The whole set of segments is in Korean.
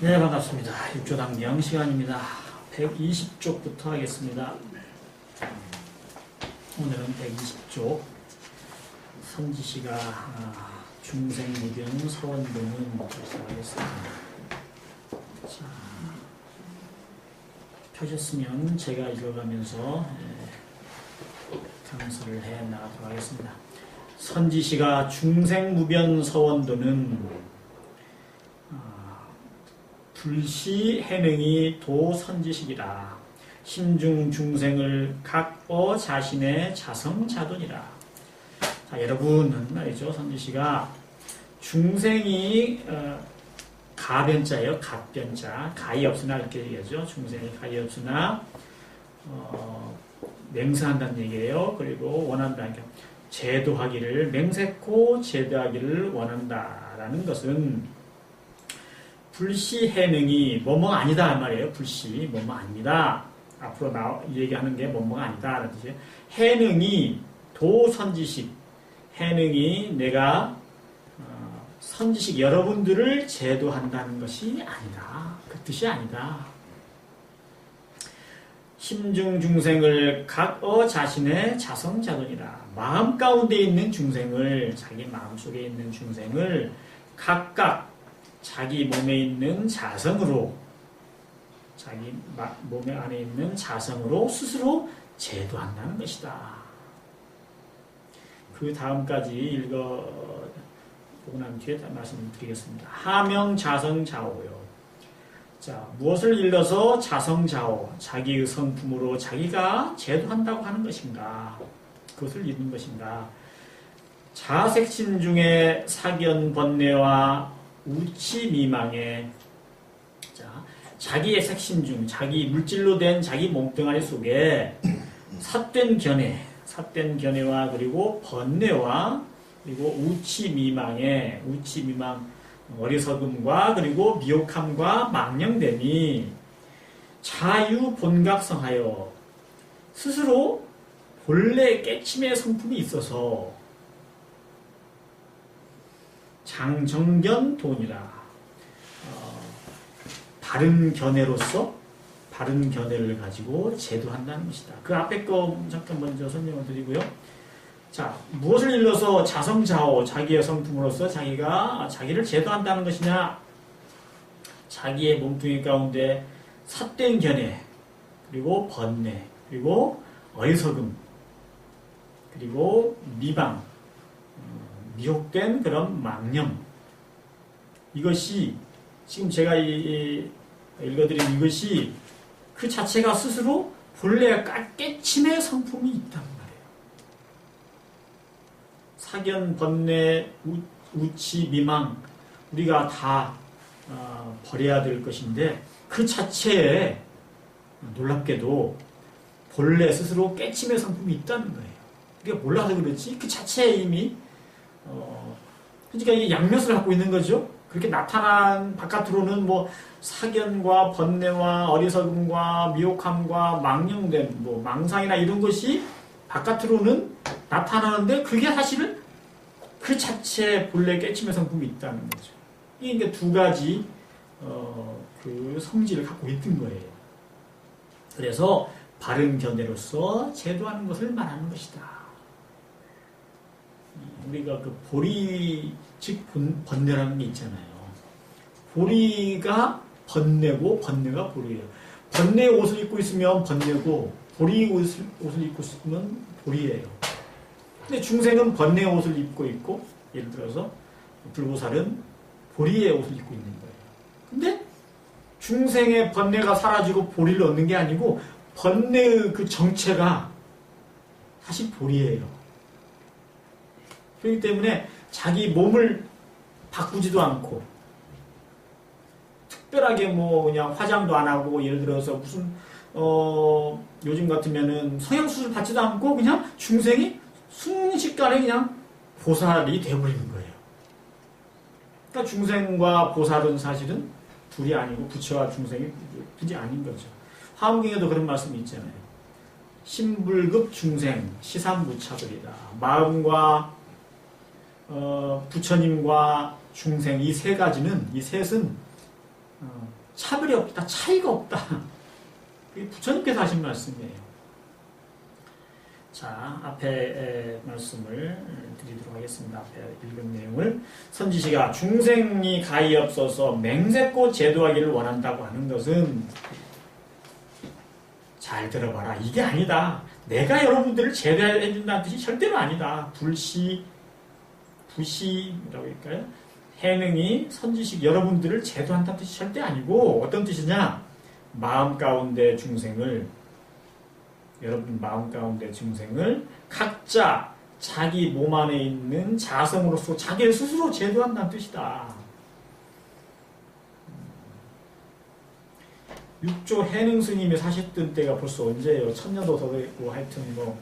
네, 반갑습니다. 6조 당경 시간입니다. 120쪽부터 하겠습니다. 오늘은 120쪽 선지시가 중생무변 서원도는 시작하겠습니다. 자, 펴셨으면 제가 읽어가면서 강서를 해 나가도록 하겠습니다. 선지시가 중생무변 서원도는 불시 해명이 도선지식이라 심중 중생을 각어 자신의 자성자돈이라. 자, 여러분은 말이죠. 선지시가 중생이 가변자예요. 갓변자. 가히 없으나 이렇게 얘기하죠. 중생이 가히 없으나 맹세한다는 얘기예요. 그리고 원한다는 게 제도하기를 맹세코 제도하기를 원한다라는 것은 불시 해명이 뭐뭐 아니다 말이에요. 불시 뭐뭐 아닙니다. 앞으로 얘기하는 게 뭐뭐가 아니다 라는 뜻이에요. 해명이 도선지식, 해명이 내가 선지식 여러분들을 제도한다는 것이 아니다. 그 뜻이 아니다. 심중 중생을 각어 자신의 자성자돈이라. 마음 가운데 있는 중생을, 자기 마음속에 있는 중생을 각각 자기 몸에 있는 자성으로, 자기 몸에 안에 있는 자성으로 스스로 제도한다는 것이다. 그 다음까지 읽어보고 난 뒤에 말씀드리겠습니다. 하명 자성자오요. 자, 무엇을 일러서 자성자오, 자기의 성품으로 자기가 제도한다고 하는 것인가? 그것을 읽는 것인가? 자색신 중에 사견 번뇌와 우치미망에, 자, 자기의 색신 중, 자기 물질로 된 자기 몸뚱아리 속에 삿된 견해와 그리고 번뇌와 그리고 우치미망에, 우치미망, 어리석음과 그리고 미혹함과 망령됨이 자유본각성하여 스스로 본래 깨침의 성품이 있어서 장정견돈이라, 바른 견해로서 바른 견해를 가지고 제도한다는 것이다. 그 앞에 거 잠깐 먼저 설명을 드리고요. 자, 무엇을 일러서 자성자오, 자기의 성품으로서 자기가 자기를 제도한다는 것이냐? 자기의 몸뚱이 가운데 삿된 견해, 그리고 번뇌, 그리고 어리석음, 그리고 미방, 미혹된 그런 망령, 이것이 지금 제가 읽어드린 이것이 그 자체가 스스로 본래 깨침의 성품이 있단 말이에요. 사견, 번뇌, 우치, 미망, 우리가 다 버려야 될 것인데 그 자체에 놀랍게도 본래 스스로 깨침의 성품이 있다는 거예요. 우리가 몰라서 그렇지 그 자체에 이미 그러니까 이게 양면을 갖고 있는 거죠. 그렇게 나타난 바깥으로는 뭐 사견과 번뇌와 어리석음과 미혹함과 망령됨, 뭐 망상이나 이런 것이 바깥으로는 나타나는데 그게 사실은 그 자체 본래 깨침의 성품이 있다는 거죠. 이게 두 가지 그 성질을 갖고 있는 거예요. 그래서 바른 견해로서 제도하는 것을 말하는 것이다. 우리가 그 보리, 즉 번뇌라는 게 있잖아요. 보리가 번뇌고 번뇌가 보리예요. 번뇌 옷을 입고 있으면 번뇌고 보리 옷을 입고 있으면 보리예요. 근데 중생은 번뇌 옷을 입고 있고, 예를 들어서 불보살은 보리의 옷을 입고 있는 거예요. 근데 중생의 번뇌가 사라지고 보리를 얻는 게 아니고 번뇌의 그 정체가 사실 보리예요. 그렇기 때문에 자기 몸을 바꾸지도 않고 특별하게 뭐 그냥 화장도 안 하고, 예를 들어서 무슨 요즘 같으면은 성형수술 받지도 않고 그냥 중생이 순식간에 그냥 보살이 되어버리는 거예요. 그러니까 중생과 보살은 사실은 둘이 아니고 부처와 중생이 둘이 아닌 거죠. 화엄경에도 그런 말씀이 있잖아요. 신불급 중생 시삼무차별이다. 마음과 부처님과 중생 이 세 가지는, 이 셋은 차별이 없다, 차이가 없다. 그게 부처님께서 하신 말씀이에요. 자, 앞에 말씀을 드리도록 하겠습니다. 앞에 읽은 내용을. 선지시가 중생이 가히 없어서 맹세코 제도하기를 원한다고 하는 것은, 잘 들어봐라, 이게 아니다. 내가 여러분들을 제도해 준다는 뜻이 절대로 아니다. 부시라고 할까요? 해능이 선지식 여러분들을 제도한다는 뜻이 절대 아니고, 어떤 뜻이냐? 마음 가운데 중생을, 여러분 마음 가운데 중생을 각자 자기 몸 안에 있는 자성으로서 자기를 스스로 제도한다는 뜻이다. 육조 해능 스님이 사셨던 때가 벌써 언제예요? 1000년도 더 됐고 하여튼 뭐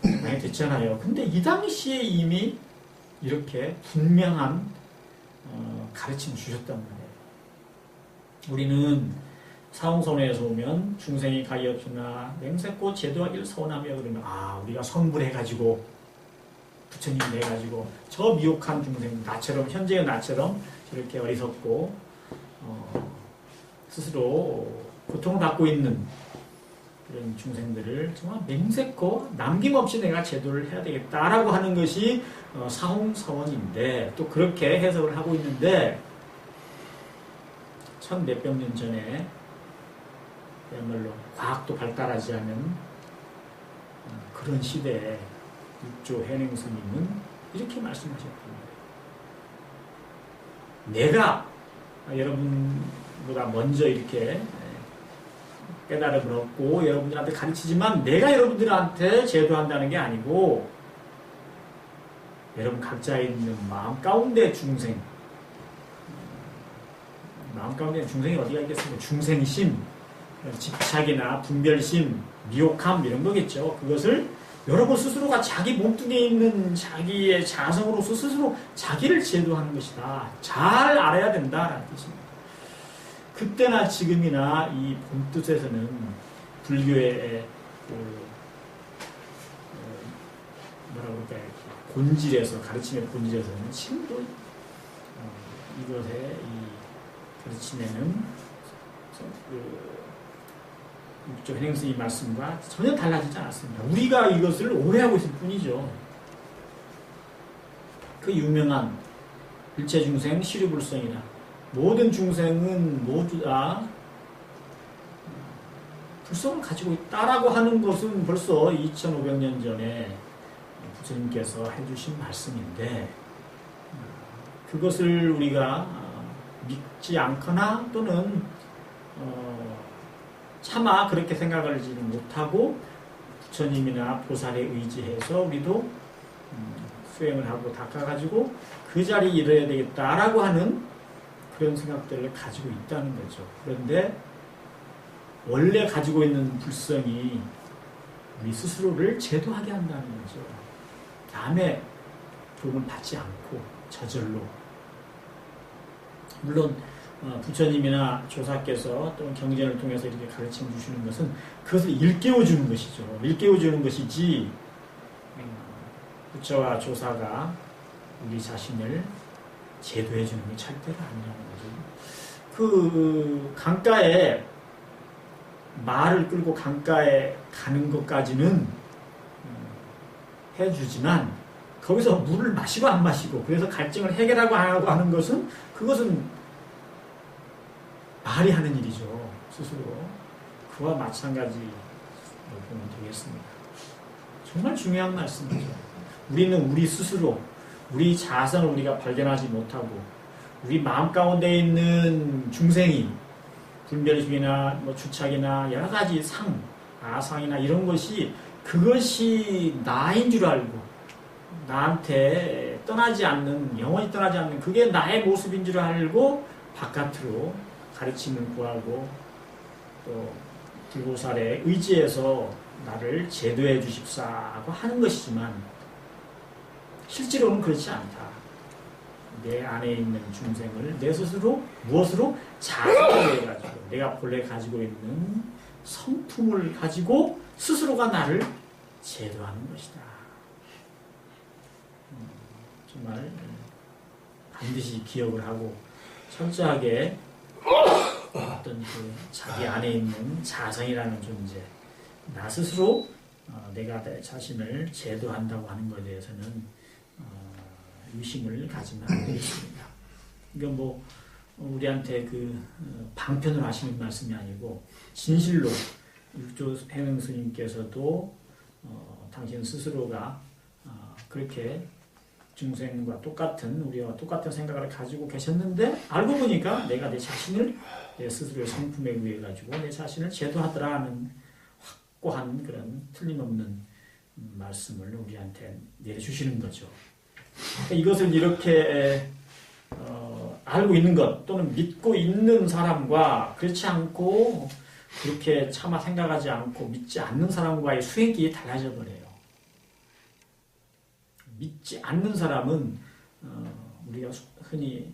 많이 됐잖아요. 근데 이 당시에 이미 이렇게 분명한 가르침을 주셨단 말이에요. 우리는 사홍선에서 오면 중생이 가히 없으나 맹세코 제도하기를 서원하며 그러면 우리가 성불해가지고 부처님 내가지고 저 미혹한 중생 나처럼 현재의 나처럼 저렇게 어리석고 스스로 고통을 받고 있는 그런 중생들을 정말 맹세코 남김없이 내가 제도를 해야 되겠다라고 하는 것이 사홍서원인데 또 그렇게 해석을 하고 있는데 1000몇백 년 전에 그야말로 과학도 발달하지 않은 그런 시대에 육조 해능 스님은 이렇게 말씀하셨단 말이에요. 내가 여러분보다 먼저 이렇게 깨달음을 얻고 여러분들한테 가르치지만 내가 여러분들한테 제도한다는 게 아니고 여러분 각자에 있는 마음 가운데 중생, 마음 가운데 중생이 어디가 있겠습니까? 중생심, 집착이나 분별심, 미혹함 이런 거겠죠. 그것을 여러분 스스로가 자기 몸뚱이에 있는 자기의 자성으로서 스스로 자기를 제도하는 것이다. 잘 알아야 된다라는 뜻입니다. 그때나 지금이나 이 본뜻에서는 불교의 뭐라고 그럴까요? 본질에서, 가르침의 본질에서는 지금도 이것의 이 가르침에는 육조 해능 스님 말씀과 전혀 달라지지 않았습니다. 우리가 이것을 오해하고 있을 뿐이죠. 그 유명한 일체중생 시류불성이나 모든 중생은 모두 다 불성을 가지고 있다라고 하는 것은 벌써 2500년 전에 부처님께서 해주신 말씀인데 그것을 우리가 믿지 않거나 또는 차마 그렇게 생각하지는 못하고 부처님이나 보살에 의지해서 우리도 수행을 하고 닦아가지고 그 자리에 이뤄야 되겠다라고 하는 그런 생각들을 가지고 있다는 거죠. 그런데 원래 가지고 있는 불성이 우리 스스로를 제도하게 한다는 거죠. 남의 도움을 받지 않고 저절로. 물론 부처님이나 조사께서 또는 경전을 통해서 이렇게 가르쳐 주시는 것은 그것을 일깨워주는 것이죠. 일깨워주는 것이지 부처와 조사가 우리 자신을 제도해주는 게 절대로 아니라는 거죠. 그 강가에 말을 끌고 강가에 가는 것까지는 해주지만 거기서 물을 마시고 안 마시고 그래서 갈증을 해결하고 하고 하는 것은 그것은 말이 하는 일이죠. 스스로. 그와 마찬가지로 보면 되겠습니다. 정말 중요한 말씀이죠. 우리는 우리 스스로 우리 자성을 우리가 발견하지 못하고 우리 마음 가운데 있는 중생이 분별심이나 뭐 주착이나 여러 가지 아상이나 이런 것이 그것이 나인 줄 알고 나한테 떠나지 않는 영원히 떠나지 않는 그게 나의 모습인 줄 알고 바깥으로 가르침을 구하고 또 불보살에 의지해서 나를 제도해 주십사고 하는 것이지만 실제로는 그렇지 않다. 내 안에 있는 중생을 내 스스로 무엇으로 자성을 해가지고 내가 본래 가지고 있는 성품을 가지고 스스로가 나를 제도하는 것이다. 정말 반드시 기억을 하고 철저하게 어떤 그 자기 안에 있는 자성이라는 존재, 나 스스로 내가 내 자신을 제도한다고 하는 것에 대해서는 의심을 가지면 안 되겠습니다. 이건 뭐 우리한테 그 방편을 하시는 말씀이 아니고 진실로 육조 해능 스님께서도 당신 스스로가 그렇게 중생과 똑같은 우리와 똑같은 생각을 가지고 계셨는데 알고 보니까 내가 내 자신을 내 스스로의 성품에 의해 가지고 내 자신을 제도하더라 하는 확고한 그런 틀림없는 말씀을 우리한테 내려주시는 거죠. 이것을 이렇게 알고 있는 것 또는 믿고 있는 사람과 그렇지 않고 그렇게 차마 생각하지 않고 믿지 않는 사람과의 수행이 달라져 버려요. 믿지 않는 사람은 우리가 흔히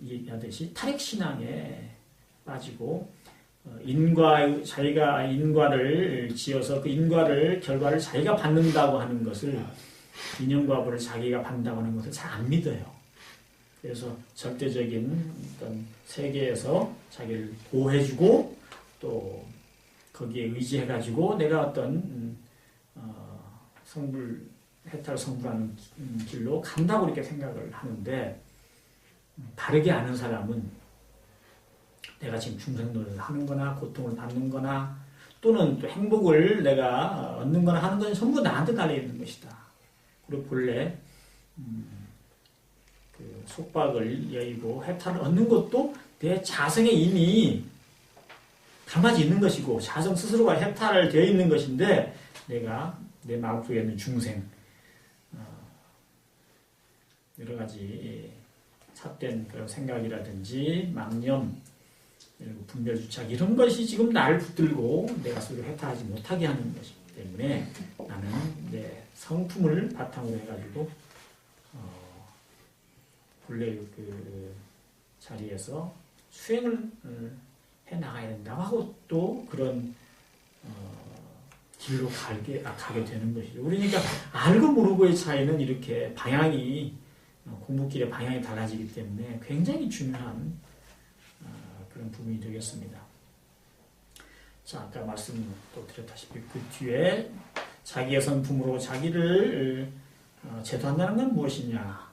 얘기하듯이 탈핵신앙에 빠지고 자기가 인과를 지어서 그 결과를 자기가 받는다고 하는 것을 인연과 보를 자기가 받는다고 하는 것을 잘 안 믿어요. 그래서 절대적인 어떤 세계에서 자기를 보호해주고 또 거기에 의지해가지고 내가 어떤 해탈 성불하는 길로 간다고 이렇게 생각을 하는데 바르게 아는 사람은 내가 지금 중생노릇을 하는 거나 고통을 받는 거나 또는 또 행복을 내가 얻는 거나 하는 건 전부 나한테 달려있는 것이다. 그리고 본래 그 속박을 여의고 해탈을 얻는 것도 내 자성에 이미 담아져 있는 것이고 자성 스스로가 해탈을 되어 있는 것인데 내가 내 마음속에 있는 중생 여러 가지 삿된 그런 생각이라든지 망념 그리고 분별주착 이런 것이 지금 나를 붙들고 내가 스스로 해탈하지 못하게 하는 것이기 때문에 나는 내 성품을 바탕으로 해가지고 본래 그 자리에서 수행을 해 나가야 된다고 하고 또 그런 길로 가게 되는 것이죠. 그러니까 알고 모르고의 차이는 이렇게 공부길의 방향이 달라지기 때문에 굉장히 중요한 그런 부분이 되겠습니다. 자, 아까 말씀 또 드렸다시피 그 뒤에 자기의 성품으로 자기를 제도한다는 건 무엇이냐?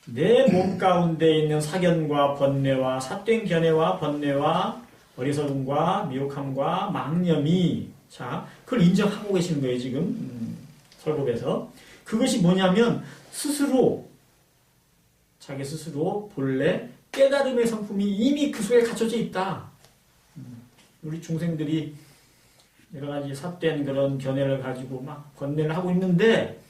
내 몸 가운데 있는 사견과 번뇌와 삿된 견해와 번뇌와 어리석음과 미혹함과 망념이 그걸 인정하고 계시는 거예요, 지금 설법에서. 그것이 뭐냐면 자기 스스로 본래 깨달음의 성품이 이미 그 속에 갖춰져 있다. 우리 중생들이 여러 가지 삿된 그런 견해를 가지고 막 번뇌를 하고 있는데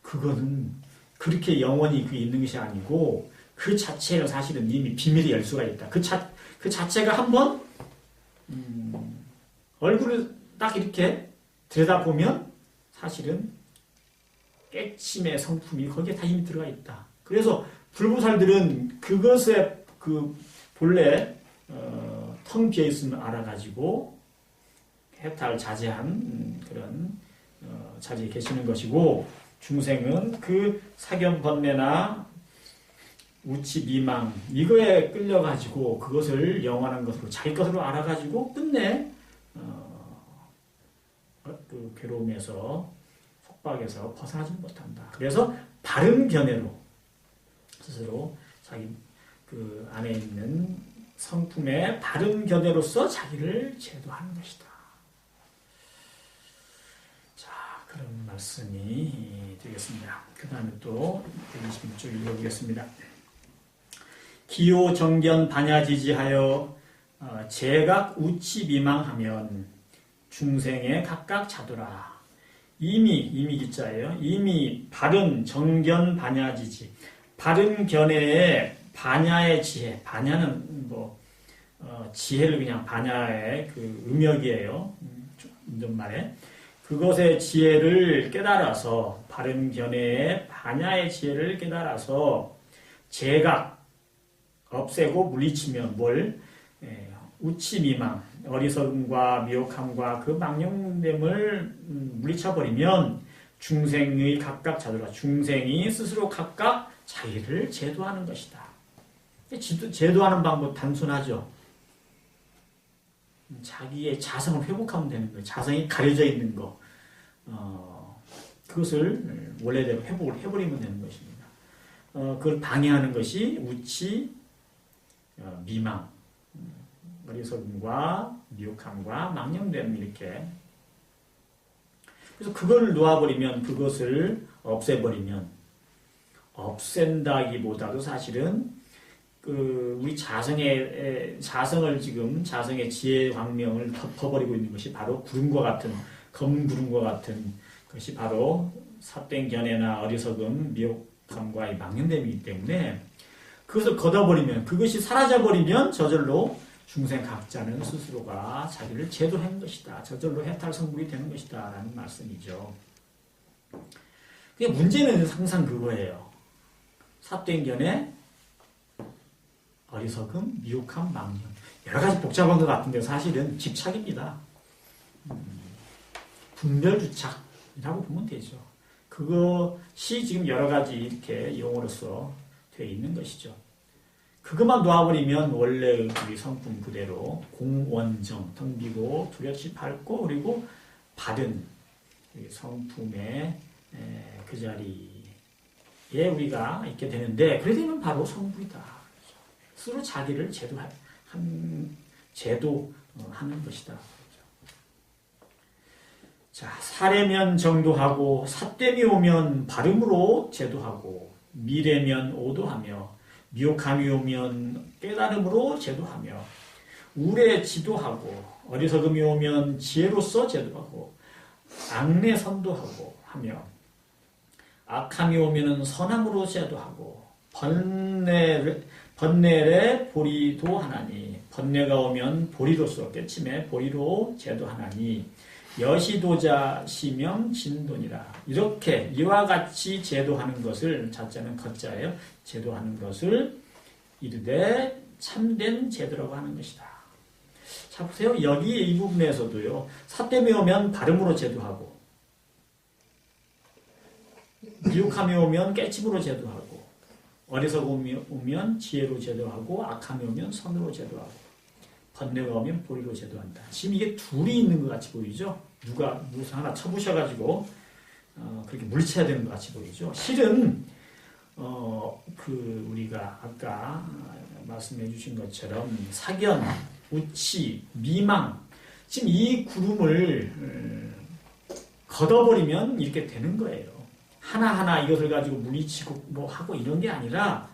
그거는 그렇게 영원히 그게 있는 것이 아니고 그 자체는 사실은 이미 비밀의 열쇠가 있다. 그 자체가 한번 얼굴을 딱 이렇게 들여다보면 사실은 깨침의 성품이 거기에 다 이미 들어가 있다. 그래서 불보살들은 그것에 그 본래 텅 비어 있음을 알아가지고 해탈 자제한 그런 자리에 계시는 것이고 중생은 그 사견 번뇌나 우치 미망 이거에 끌려가지고 그것을 영원한 것으로 자기 것으로 알아가지고 끝내 그 괴로움에서 속박에서 벗어나지 못한다. 그래서 바른 견해로 스스로 자기 그 안에 있는 성품의 바른 견해로서 자기를 제도하는 것이다. 자, 그런 말씀이 되겠습니다. 그 다음에 또 126쪽 읽어보겠습니다. 기호 정견 반야지지하여 제각 우치 미망하면 중생에 각각 자도라. 이미 기자예요. 이미 바른 정견 반야지지. 바른 견해에 반야의 지혜. 반야는 지혜를 그냥 반야의 그 음역이에요. 인도말에. 그것의 지혜를 깨달아서 바른 견해에 반야의 지혜를 깨달아서 제각 없애고 물리치면 우치미망 어리석음과 미혹함과 그 망령됨을 물리쳐버리면 중생의 각각 자도라. 중생이 스스로 각각 자기를 제도하는 것이다. 제도하는 방법 단순하죠. 자기의 자성을 회복하면 되는 거예요. 자성이 가려져 있는 거. 그것을 원래대로 회복을 해버리면 되는 것입니다. 그걸 방해하는 것이 우치, 미망, 어리석음과 미혹함과 망령됨 이렇게. 그래서 그걸 놓아버리면 그것을 없애버리면 없앤다기보다도 사실은 우리 자성을 지금 자성의 지혜 광명을 덮어버리고 있는 것이 바로 구름과 같은 검은 구름과 같은 것이 바로 삿된 견해나 어리석음, 미혹함과 이 망령됨이기 때문에 그것을 걷어버리면 그것이 사라져버리면 저절로 중생 각자는 스스로가 자기를 제도한 것이다. 저절로 해탈성불이 되는 것이다. 라는 말씀이죠. 문제는 항상 그거예요. 삿된 견해, 어리석음, 미혹함, 망령. 여러 가지 복잡한 것 같은데 사실은 집착입니다. 분별주착이라고 보면 되죠. 그것이 지금 여러 가지 이렇게 용어로서 되어 있는 것이죠. 그것만 놓아버리면 원래 우리 성품 그대로 공원정, 텅비고 두렵지 밝고 그리고 받은 성품의 그 자리에 우리가 있게 되는데 그래 되면 바로 성불이다. 스스로 자기를 제도하는 것이다. 자, 사례면 정도하고 삿됨이 오면 발음으로 제도하고 미래면 오도하며 미혹함이 오면 깨달음으로 제도하며 우레 지도하고 어리석음이 오면 지혜로서 제도하고 악내 선도하고 하며 악함이 오면 선함으로 제도하고 번뇌에 보리도 하나니 번뇌가 오면 보리로서 깨침에 보리로 제도하나니 여시도자 시명 진돈이라. 이렇게 이와 같이 제도하는 것을 자자는 거자예요. 제도하는 것을 이르되 참된 제도라고 하는 것이다. 자 보세요. 여기 이 부분에서도요. 삿됨이 오면 발음으로 제도하고 미혹함이 오면 깨침으로 제도하고 어리석음이 오면 지혜로 제도하고 악함이 오면 선으로 제도하고 번뇌가 오면 보리로 제도한다. 지금 이게 둘이 있는 것 같이 보이죠? 누가 무슨 하나 쳐부셔가지고 그렇게 물리쳐야 되는 것 같이 보이죠? 실은 우리가 아까 말씀해 주신 것처럼 사견, 우치, 미망 지금 이 구름을 걷어버리면 이렇게 되는 거예요. 하나하나 이것을 가지고 물리치고 뭐 하고 이런 게 아니라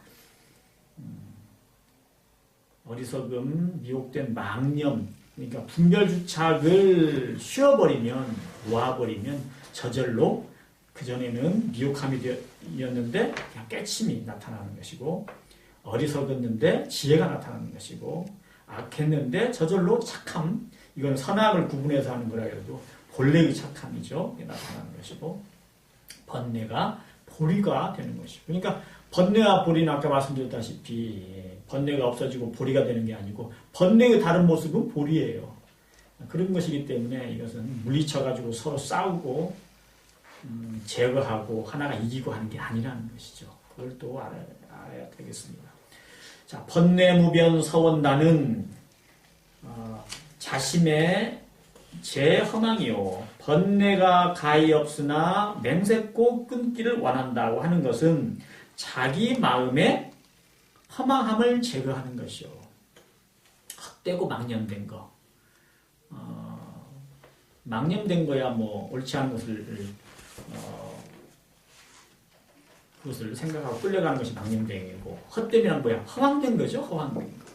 어리석음, 미혹된 망념, 그러니까 분별주착을 쉬어버리면, 놓아버리면 저절로 그전에는 미혹함이 되었는데 그냥 깨침이 나타나는 것이고 어리석었는데 지혜가 나타나는 것이고 악했는데 저절로 착함, 이건 선악을 구분해서 하는 거라 해도 본래의 착함이죠. 나타나는 것이고 번뇌가 보리가 되는 것이고 그러니까 번뇌와 보리는 아까 말씀드렸다시피 번뇌가 없어지고 보리가 되는 게 아니고 번뇌의 다른 모습은 보리예요. 그런 것이기 때문에 이것은 물리쳐가지고 서로 싸우고 제거하고 하나가 이기고 하는 게 아니라는 것이죠. 그걸 또 알아야 되겠습니다. 자, 번뇌무변 서원단은 자심의 제 허망이요. 번뇌가 가히 없으나 맹세코 끊기를 원한다고 하는 것은 자기 마음의 허망함을 제거하는 것이요. 헛되고 망념된 거. 망념된 거야 뭐 옳지 않은 것을 그것을 생각하고 끌려가는 것이 망념됨이고 헛됨이란 뭐야? 허황된 거죠. 허황된 거.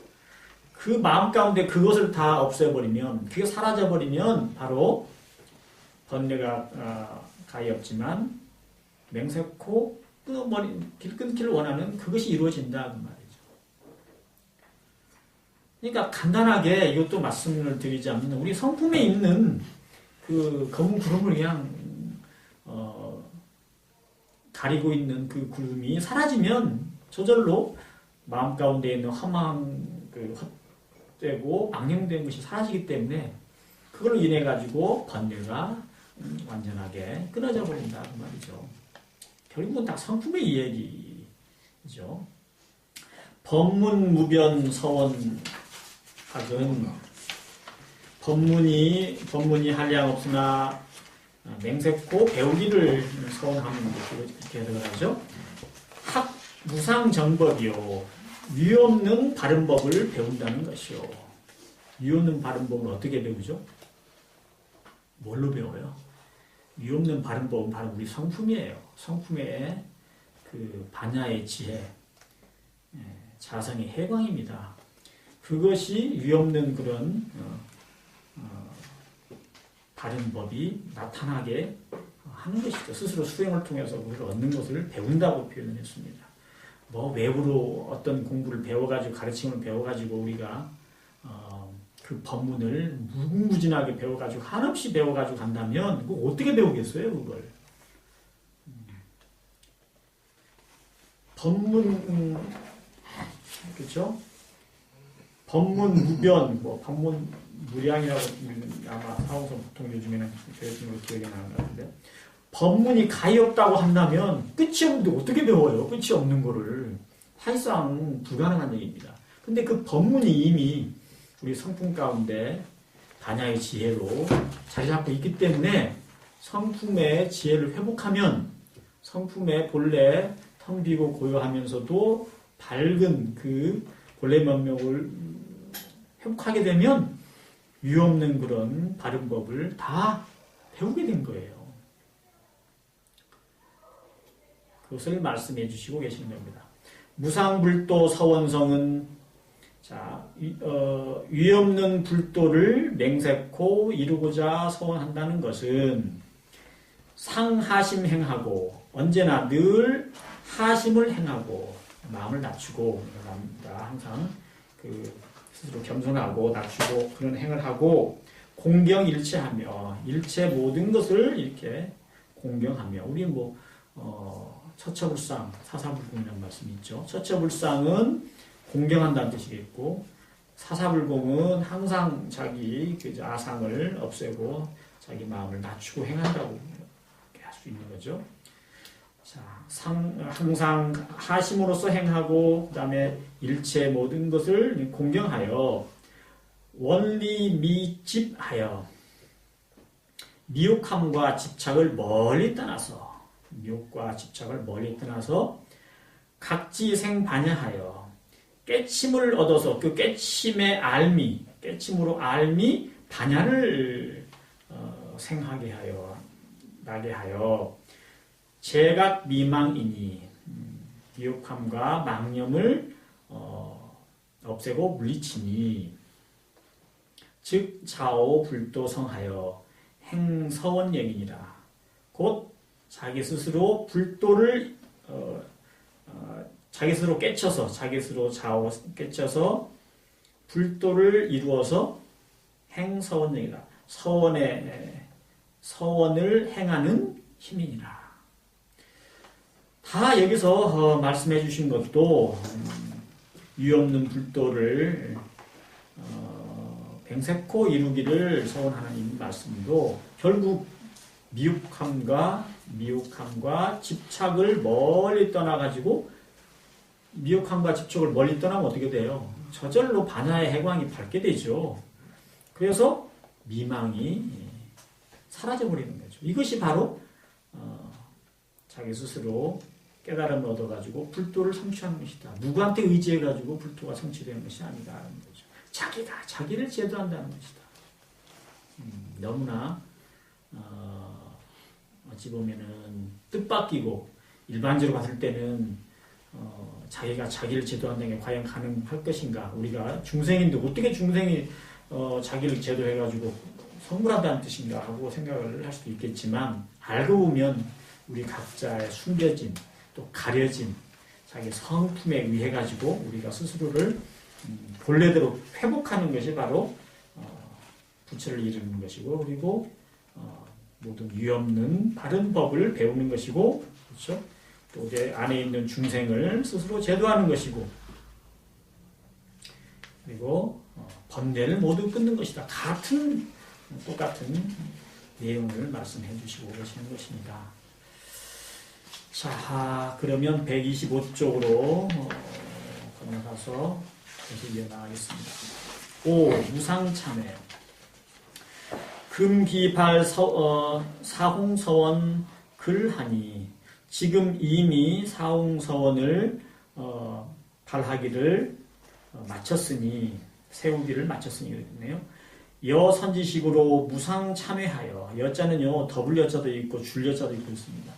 그 마음 가운데 그것을 다 없애버리면 그게 사라져버리면 바로 번뇌가 가히 없지만 맹세코 길 끊기를 원하는 그것이 이루어진다 그 말이죠. 그러니까 간단하게 이것도 말씀을 드리자면 우리 성품에 있는 그 검은 구름을 그냥 가리고 있는 그 구름이 사라지면 저절로 마음 가운데 있는 허망, 헛되고 망령된 것이 사라지기 때문에 그걸로 인해 가지고 번뇌가 완전하게 끊어져 버린다 그 말이죠. 결국은 다 성품의 이야기죠. 법문무변 서원학은 법문이 한량 없으나 맹세코 배우기를 서원하는 것으로 이렇게 해석을 하죠. 학 무상정법이요. 위없는 바른법을 배운다는 것이요. 위없는 바른법을 어떻게 배우죠? 뭘로 배워요? 위없는 바른법은 바로 우리 성품이에요. 성품의 그 반야의 지혜, 자성의 해광입니다. 그것이 위없는 그런 바른 법이 나타나게 하는 것이죠. 스스로 수행을 통해서 그걸 얻는 것을 배운다고 표현을 했습니다. 뭐 외부로 어떤 공부를 배워가지고 가르침을 배워가지고 우리가 그 법문을 무궁무진하게 배워가지고 한없이 배워가지고 간다면 그거 어떻게 배우겠어요, 그걸? 법문 그렇죠? 법문 무변, 뭐 법문 무량이라고 아마 사후선 보통 요즘에는 교육으로 기억이 나는 것 같은데 법문이 가히 없다고 한다면 끝이 없는데 어떻게 배워요? 끝이 없는 거를 사실상 불가능한 얘기입니다. 근데 그 법문이 이미 우리 성품 가운데 반야의 지혜로 자리 잡고 있기 때문에 성품의 지혜를 회복하면 성품의 본래 텅 비고 고요하면서도 밝은 그 본래 면목을 회복하게 되면 위없는 그런 바른 법을 다 배우게 된 거예요. 그것을 말씀해 주시고 계시는 겁니다. 무상불도 서원성은 자, 위없는 불도를 맹세코 이루고자 서원한다는 것은 상하심 행하고 언제나 늘 하심을 행하고 마음을 낮추고 항상 그 스스로 겸손하고 낮추고 그런 행을 하고 공경일체하며 일체 모든 것을 이렇게 공경하며 우리 뭐 처처불상 사사불공이라는 말씀이 있죠. 처처불상은 공경한다는 뜻이겠고 사사불공은 항상 자기 그 아상을 없애고 자기 마음을 낮추고 행한다고 할 수 있는 거죠. 자, 항상 하심으로써 행하고 그 다음에 일체 모든 것을 공경하여 원리 미집하여 미혹함과 집착을 멀리 떠나서 미혹과 집착을 멀리 떠나서 각지생반야하여 깨침을 얻어서 그 깨침의 알미 깨침으로 알미 반야를 생하게 하여 나게 하여 제각 미망이니 미혹함과 망념을 없애고 물리치니 즉 좌오 불도성하여 행서원예이니라 곧 자기 스스로 불도를 자기 스스로 깨쳐서 자기 스스로 좌오 깨쳐서 불도를 이루어서 행서원예이라 서원을 행하는 힘이니라. 다 여기서 말씀해 주신 것도 위없는 불도를 맹세코 이루기를 서원하는 이 말씀도 결국 미혹함과 집착을 멀리 떠나가지고 미혹함과 집착을 멀리 떠나면 어떻게 돼요? 저절로 반야의 해광이 밝게 되죠. 그래서 미망이 사라져버리는 거죠. 이것이 바로 자기 스스로 깨달음을 얻어가지고 불도를 성취하는 것이다. 누구한테 의지해가지고 불도가 성취되는 것이 아니다라는 거죠. 자기가 자기를 제도한다는 것이다. 너무나 어찌 보면은 뜻밖이고 일반적으로 봤을 때는 자기가 자기를 제도한다는 게 과연 가능할 것인가? 우리가 중생인데 어떻게 중생이 자기를 제도해가지고 성불한다는 뜻인가 하고 생각을 할 수도 있겠지만 알고 보면 우리 각자의 숨겨진 또 가려진 자기 성품에 의해 가지고 우리가 스스로를 본래대로 회복하는 것이 바로 부처를 이루는 것이고 그리고 모든 위없는 바른 법을 배우는 것이고 그렇죠? 또 내 안에 있는 중생을 스스로 제도하는 것이고 그리고 번뇌를 모두 끊는 것이다. 똑같은 내용을 말씀해 주시고 계시는 것입니다. 자, 그러면 125쪽으로 건너가서 다시 이어나가겠습니다. 5. 무상참회. 금기발 사홍서원 글하니 지금 이미 사홍서원을 발하기를 마쳤으니 세우기를 마쳤으니 그랬네요. 여선지식으로 무상참회하여 여자는요 더블 여자도 있고 줄 여자도 있고 있습니다.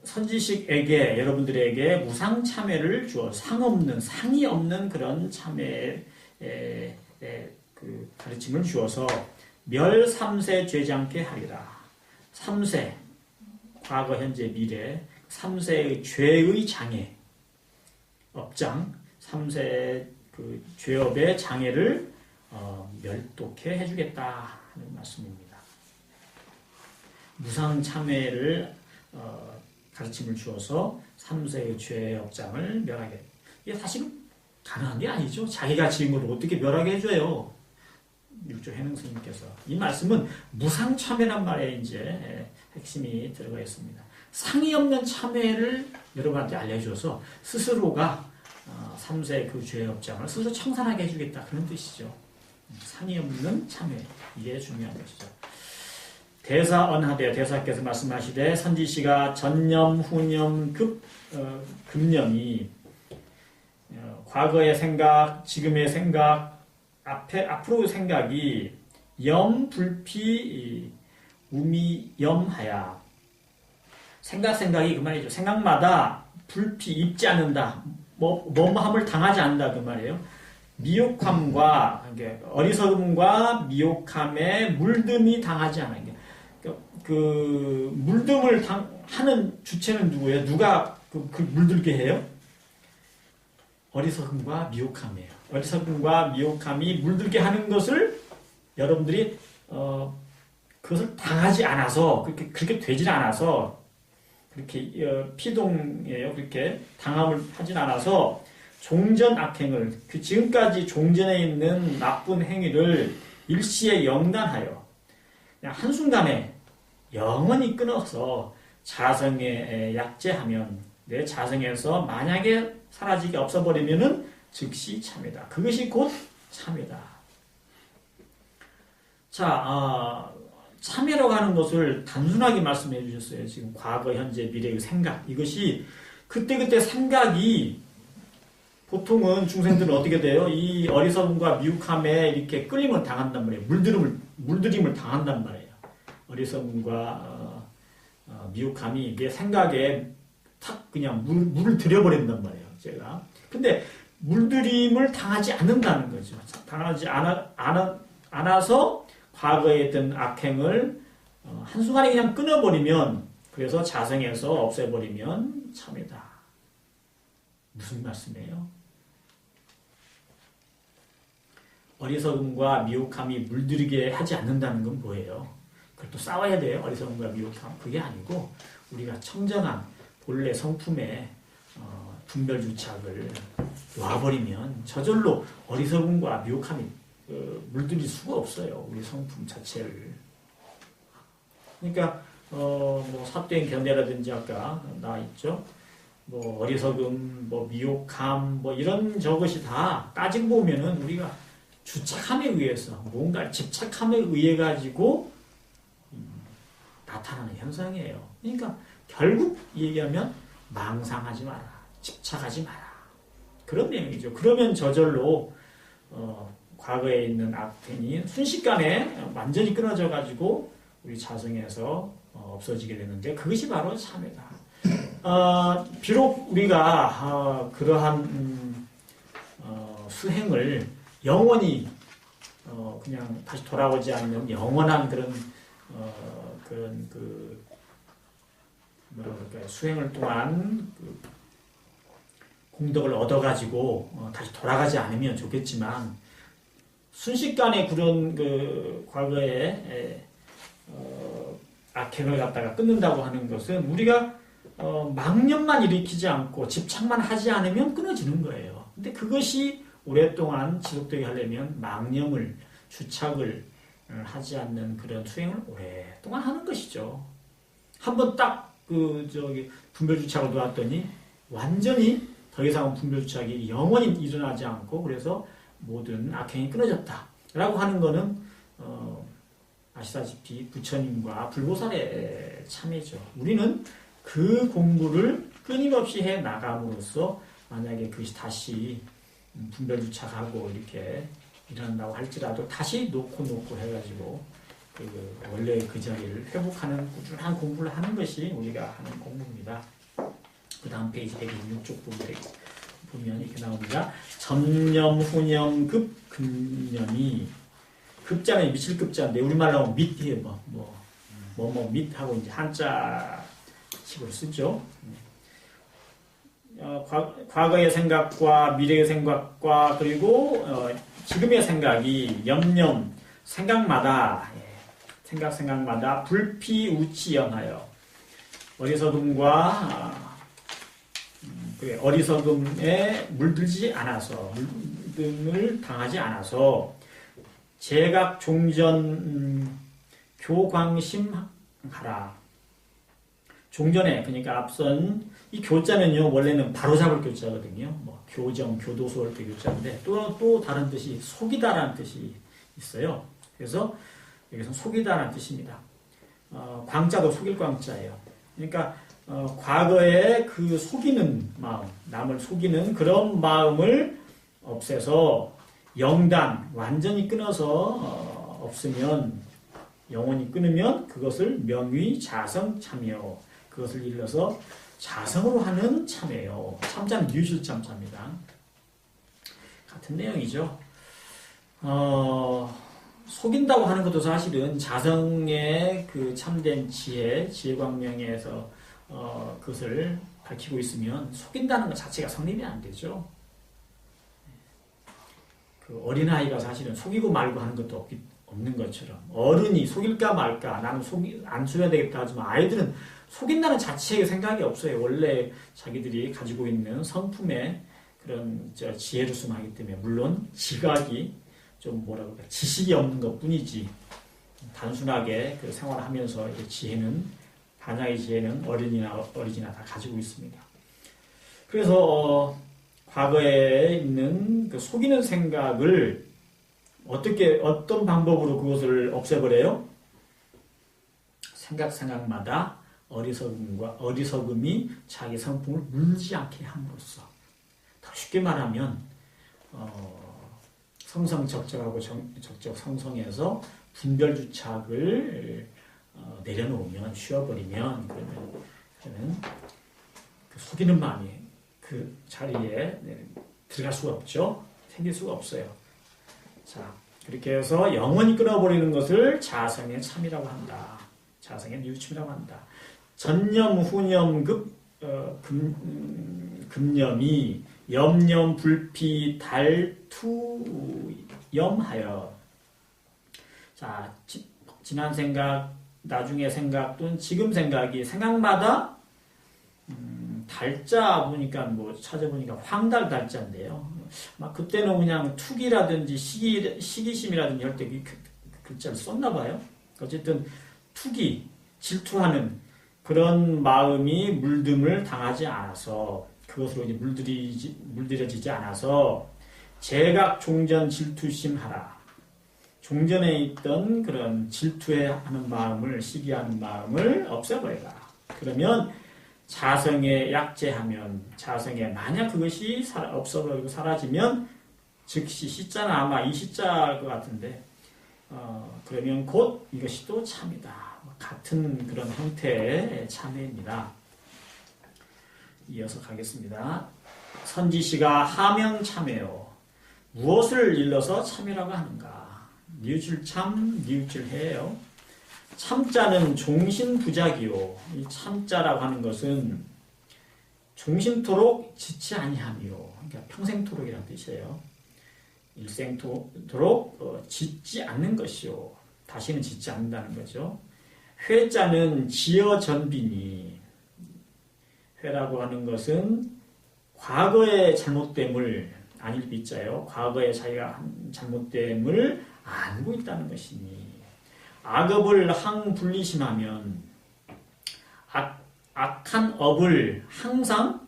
선지식에게 여러분들에게 무상 참회를 주어 상이 없는 그런 참회의 그 가르침을 주어서 멸 3세 죄지 않게 하리라. 3세 과거 현재 미래 3세의 죄의 장애 업장 3세 그 죄업의 장애를 멸독해 해주겠다 하는 말씀입니다. 무상 참회를 가르침을 주어서 3세의 죄의 업장을 멸하게. 이게 사실은 가능한 게 아니죠. 자기가 지은 걸 어떻게 멸하게 해줘요. 육조 해능 스님께서. 이 말씀은 무상 참회란 말에 이제 핵심이 들어가 있습니다. 상이 없는 참회를 여러분한테 알려줘서 스스로가 3세 그 죄의 업장을 스스로 청산하게 해주겠다. 그런 뜻이죠. 상이 없는 참회. 이게 중요한 것이죠. 대사언하되 대사께서 말씀하시되 선지시가 전념, 후념, 급념이 과거의 생각, 지금의 생각, 앞으로의 생각이 염불피 우미염하야. 생각이 그 말이죠. 생각마다 불피 입지 않는다. 뭐함을 당하지 않는다 그 말이에요. 미혹함과 어리석음과 미혹함에 물듦이 당하지 않아. 그 물듦을 하는 주체는 누구예요? 누가 그 물들게 해요? 어리석음과 미혹함이에요. 어리석음과 미혹함이 물들게 하는 것을 여러분들이 그것을 당하지 않아서 그렇게 되질 않아서 그렇게 피동이에요. 그렇게 당함을 하진 않아서 종전 악행을 지금까지 종전에 있는 나쁜 행위를 일시에 영단하여 그냥 한순간에 영원히 끊어서 자성에 약재하면 내 자성에서 만약에 사라지게 없어버리면은 즉시 참이다. 그것이 곧 참이다. 자, 참회라고 하는 것을 단순하게 말씀해 주셨어요. 지금 과거, 현재, 미래의 생각. 이것이 그때그때 생각이 보통은 중생들은 어떻게 돼요? 이 어리석음과 미혹함에 이렇게 끌림을 당한단 말이에요. 물들임을 당한단 말이에요. 어리석음과 미혹함이 내 생각에 탁 그냥 물을 들여버린단 말이에요. 제가. 근데 물들임을 당하지 않는다는 거죠. 당하지 않아서 과거에 있던 악행을 한순간에 그냥 끊어버리면 그래서 자성에서 없애버리면 참이다. 무슨 말씀이에요? 어리석음과 미혹함이 물들이게 하지 않는다는 건 뭐예요? 그걸 또 싸워야 돼요. 어리석음과 미혹함. 그게 아니고 우리가 청정한 본래 성품에 분별주착을 놔버리면 저절로 어리석음과 미혹함이 물들일 수가 없어요. 우리 성품 자체를. 그러니까 뭐 사도행 견해라든지 아까 나와 있죠. 뭐 어리석음, 뭐 미혹함, 뭐 이런 저것이 다 따지고 보면은 우리가 주착함에 의해서 뭔가 집착함에 의해 가지고 나타나는 현상이에요. 그러니까 결국 얘기하면 망상하지 마라, 집착하지 마라 그런 내용이죠. 그러면 저절로 과거에 있는 악행이 순식간에 완전히 끊어져 가지고 우리 자성에서 없어지게 되는데 그것이 바로 참회다. 비록 우리가 그러한 수행을 영원히 그냥 다시 돌아오지 않는 영원한 그런 뭐라 그럴까요? 수행을 통한 공덕을 얻어가지고 다시 돌아가지 않으면 좋겠지만 순식간에 그런 과거에 악행을 갖다가 끊는다고 하는 것은 우리가 망념만 일으키지 않고 집착만 하지 않으면 끊어지는 거예요. 근데 그것이 오랫동안 지속되게 하려면 망념을 주착을 하지 않는 그런 수행을 오랫동안 하는 것이죠. 한번 딱 분별주착을 놓았더니 완전히 더 이상은 분별주착이 영원히 일어나지 않고 그래서 모든 악행이 끊어졌다 라고 하는 거는 아시다시피 부처님과 불보살의 참회죠. 우리는 그 공부를 끊임없이 해 나감으로써 만약에 그것이 다시 분별주착하고 이렇게 일어난다고 할지라도 다시 놓고 해가지고 원래 그 자리를 회복하는 꾸준한 공부를 하는 것이 우리가 하는 공부입니다. 그 다음 페이지 126쪽 부분에 보면 이렇게 나옵니다. 전념, 후념, 급, 금념이 급자는 미칠 급자인데 우리말로 하면 밑이에요. 밑하고 이제 한자식으로 쓰죠. 과거의 생각과 미래의 생각과 그리고 지금의 생각이 염념 생각마다 불피우치연하여 어리석음에 물들지 않아서 물듦을 당하지 않아서 제각 종전 교광심하라. 종전에 그러니까 앞선 이 교자는요 원래는 바로잡을 교자거든요. 교정, 교도소 이렇게 교자인데 또 다른 뜻이 속이다라는 뜻이 있어요. 그래서 여기서 속이다라는 뜻입니다. 광자도 속일 광자예요. 그러니까 과거에 그 속이는 마음, 남을 속이는 그런 마음을 없애서 영단, 완전히 끊어서 없으면 영원히 끊으면 그것을 명의 자성 참여, 그것을 일러서 자성으로 하는 참여예요. 참자는 유실참자입니다. 같은 내용이죠. 속인다고 하는 것도 사실은 자성의 그 참된 지혜광명에서 그것을 밝히고 있으면 속인다는 것 자체가 성립이 안 되죠. 그 어린아이가 사실은 속이고 말고 하는 것도 없는 것처럼 어른이 속일까 말까 나는 안 속여야 되겠다 하지만 아이들은 속인다는 자체의 생각이 없어요. 원래 자기들이 가지고 있는 성품의 그런 지혜로서 하기 때문에 물론 지각이 좀 지식이 없는 것 뿐이지 단순하게 그 생활하면서 반야의 지혜는 어린이나 다 가지고 있습니다. 그래서 과거에 있는 그 속이는 생각을 어떤 방법으로 그것을 없애버려요? 생각마다 어리석음이 자기 성품을 물지 않게 함으로써 더 쉽게 말하면 성성적적하고 적적성성에서 분별주착을 내려놓으면 쉬어버리면 그러면 그 속이는 마음이 그 자리에 들어갈 수가 없죠. 생길 수가 없어요. 자, 그렇게 해서 영원히 끊어버리는 것을 자성의 참이라고 한다. 자성의 뉘우침이라고 한다. 전념, 후념, 금념이 염념, 불피, 달투염하여 자, 지난 생각, 나중의 생각 또는 지금 생각이 생각마다 달자 보니까 찾아보니까 황달 달자인데요. 막 그때는 그냥 투기라든지 시기심이라든지 할 때 그 글자를 썼나 봐요. 어쨌든 투기, 질투하는 그런 마음이 물듦을 당하지 않아서 그것으로 이제 물들여지지 않아서 제각 종전 질투심하라. 종전에 있던 그런 질투하는 마음을 시기하는 마음을 없애버려라. 그러면 자성에 약재하면 자성에 만약 그것이 없어버리고 사라지면 즉시 시자는 아마 이 시자일 것 같은데 그러면 곧 이것이 또 참이다. 같은 그런 형태의 참회입니다. 이어서 가겠습니다. 선지시가 하명 참회요. 무엇을 일러서 참이라고 하는가? 뉘우칠참, 뉘우칠해요. 참자는 종신부작이요. 이 참자라고 하는 것은 종신토록 지치 아니하며, 그러니까 평생토록이라는 뜻이에요. 일생토록 짓지 않는 것이요. 다시는 짓지 않는다는 거죠. 회자는 지어전비니, 회라고 하는 것은 과거의 잘못됨을 아닐 비자요. 과거에 자기가 한 잘못됨을 알고 있다는 것이니 악업을 항분리심하면 악한 업을 항상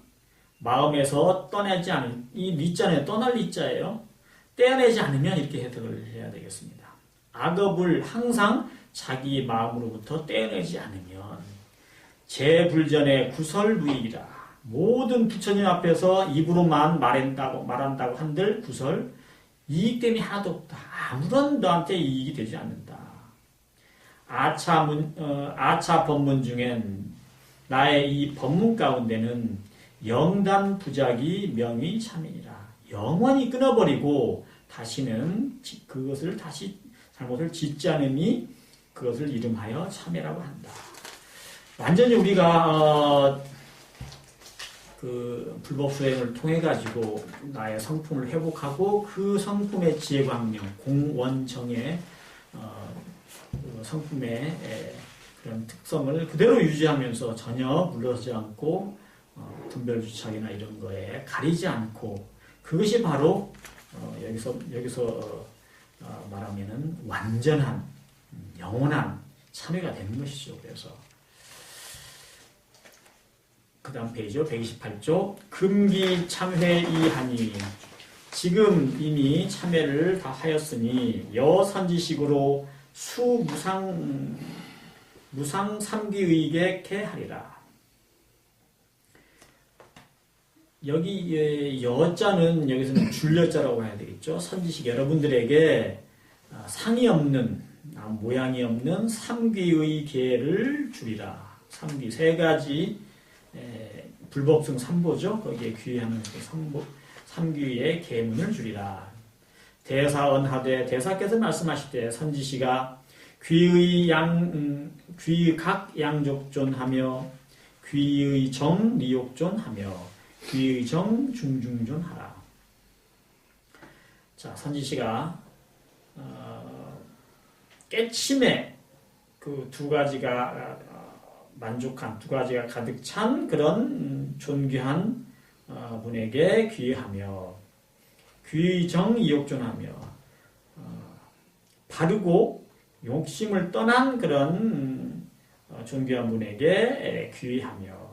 마음에서 떠나지 않은 이 리자는 떠날 리자예요. 떼어내지 않으면 이렇게 해석을 해야 되겠습니다. 악업을 항상 자기 마음으로부터 떼어내지 않으면 재불전의 구설무익이라. 모든 부처님 앞에서 입으로만 말한다고 한들 구설 이익됨이 하나도 없다. 아무런 너한테 이익이 되지 않는다. 아차 법문 중엔 나의 이 법문 가운데는 영단 부작이 명의 참이니라. 영원히 끊어버리고 다시는 그것을 다시 잘못을 짓지 않으니 그것을 이름하여 참회라고 한다. 완전히 우리가 그 불법 수행을 통해 가지고 나의 성품을 회복하고 그 성품의 지혜광명, 공원정의 그 성품의 그런 특성을 그대로 유지하면서 전혀 물러서지 않고 분별주착이나 이런 거에 가리지 않고 그것이 바로 여기서 말하면은 완전한 영원한 참회가 되는 것이죠. 그래서 그 다음 페이지요. 128조 금기 참회이하니 지금 이미 참회를 다 하였으니 여선지식으로 무상 삼기의객해 하리라. 여기 여자는 여기서는 줄여자라고 해야 되겠죠. 선지식 여러분들에게 상이 없는 모양이 없는 삼귀의 계를 주리라. 삼귀 세 가지 불법승 삼보죠. 거기에 귀하는 그 삼귀의 계문을 주리라. 대사언하되 대사께서 말씀하실 때 선지시가 귀의 각 양족존하며 귀의 정 리욕존하며 귀의 정 중중존하라. 자, 선지시가 깨침에 그 두 가지가 만족한 두 가지가 가득 찬 그런 존귀한 분에게 귀하며 귀정 이욕존하며 바르고 욕심을 떠난 그런 존귀한 분에게 귀하며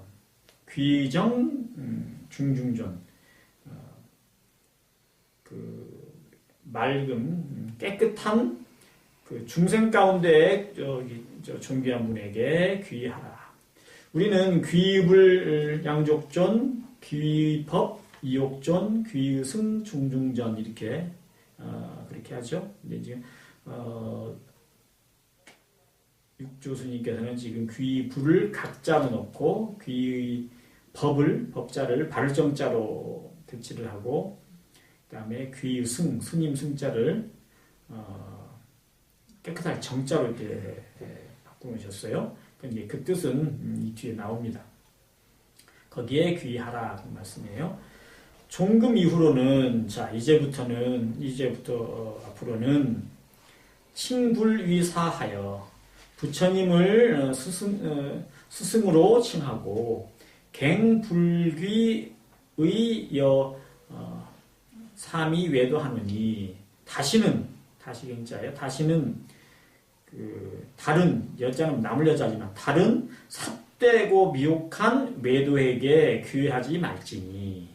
귀정 중중존 그 맑음 깨끗한 그 중생 가운데 존귀한 분에게 귀하라. 우리는 귀불 양족존, 귀법 이욕존, 귀승 중중전 이렇게 그렇게 하죠. 근데 지금 육조스님께서는 지금 귀불을 각자로 놓고 귀의 법자를 발정자로 대치를 하고 그다음에 귀승 스님 승자를 깨끗하게 정자로 이렇게 바꾸셨어요. 근데 그 뜻은 이 뒤에 나옵니다. 거기에 귀하라 그 말씀이에요. 종금 이후로는 자 이제부터 앞으로는 칭불위사하여 부처님을 스승으로 칭하고 갱불귀의 삼위 외도하느니 다시는 그 다른 여자는 남을 여자지만 다른 삿되고 미혹한 외도에게 귀하지 말지니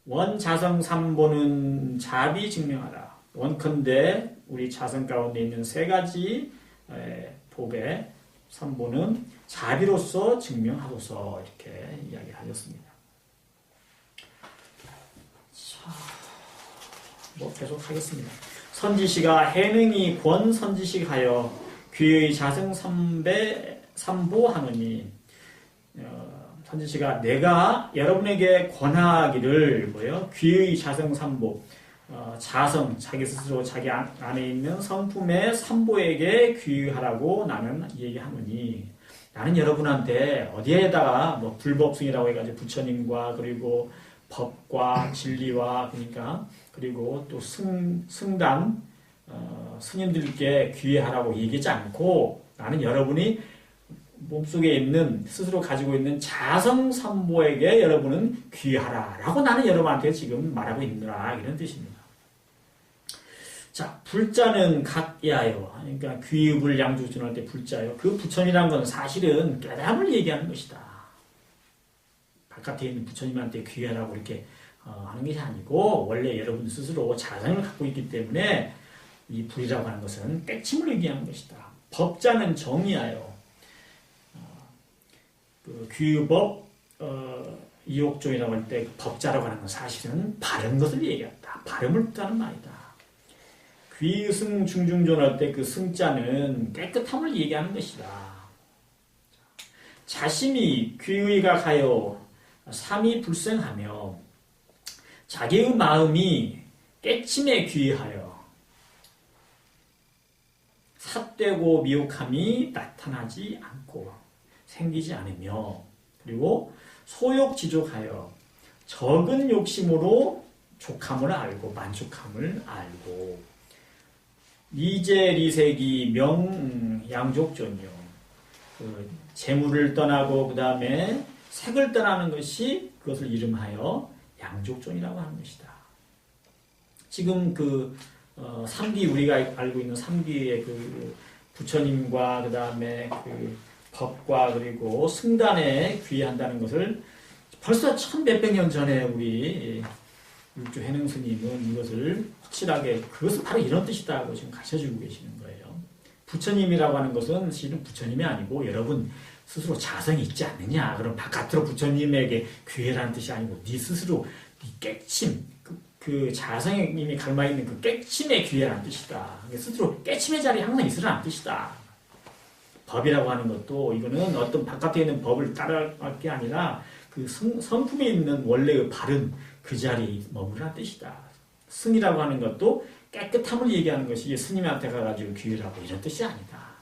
원자성 삼보는 자비 증명하라. 원컨대 우리 자성 가운데 있는 세 가지 법의 삼보는 자비로서 증명하소서 이렇게 이야기하셨습니다. 자, 계속 하겠습니다. 선지시가 해능이 권 선지식하여 귀의 자성 삼보하느니 선지시가 내가 여러분에게 권하기를 귀의 자성 삼보 자성 자기 스스로 자기 안에 있는 성품의 삼보에게 귀하라고 나는 얘기하느니 나는 여러분한테 어디에다가 불법승이라고 해가지고 부처님과 그리고 법과 진리와 그리고 또 승단 스님들께 귀하라고 얘기하지 않고 나는 여러분이 몸속에 있는 스스로 가지고 있는 자성삼보에게 여러분은 귀하라라고 나는 여러분한테 지금 말하고 있느라 이런 뜻입니다. 자, 불자는 각야요. 그러니까 귀읍을 양주준할 때 불자요. 그 부처님이란 건 사실은 깨달음을 얘기하는 것이다. 바깥에 있는 부처님한테 귀하라고 이렇게 하는 것이 아니고 원래 여러분 스스로 자성을 갖고 있기 때문에 이 불이라고 하는 것은 깨침을 의미하는 것이다. 법자는 정의하여 그 귀의법 이옥종이라고 할 때 법자라고 하는 건 사실은 바른 것을 얘기한다. 발음을 뜻하는 말이다. 귀승 중중존 할 때 그 승자는 깨끗함을 얘기하는 것이다. 자심이 귀의가 가여 삼이 불생하며 자기의 마음이 깨침에 귀의하여 삿되고 미혹함이 나타나지 않고 생기지 않으며 그리고 소욕지족하여 적은 욕심으로 족함을 알고 만족함을 알고 리제리색이 명양족존이요. 그 재물을 떠나고 그 다음에 색을 떠나는 것이 그것을 이름하여 양족존이라고 하는 것이다. 지금 그 삼기 우리가 알고 있는 삼기의 그 부처님과 그 다음에 그 법과 그리고 승단에 귀의한다는 것을 벌써 1000몇백 년 전에 우리 육조 해능 스님은 이것을 확실하게 그것은 바로 이런 뜻이다고 지금 가르쳐주고 계시는 거예요. 부처님이라고 하는 것은 실은 부처님이 아니고 여러분 스스로 자성이 있지 않느냐. 그럼 바깥으로 부처님에게 귀의라는 뜻이 아니고 네 스스로 네 깨침 그 자성에 이미 갈마있는 그 깨침의 귀의라는 뜻이다. 스스로 깨침의 자리에 항상 있으라는 뜻이다. 법이라고 하는 것도 이거는 어떤 바깥에 있는 법을 따라갈 게 아니라 그 성품에 있는 원래의 바른 그 자리에 머무르라는 뜻이다. 승이라고 하는 것도 깨끗함을 얘기하는 것이 스님한테 가가지고 귀의라고 이런 뜻이 아니다.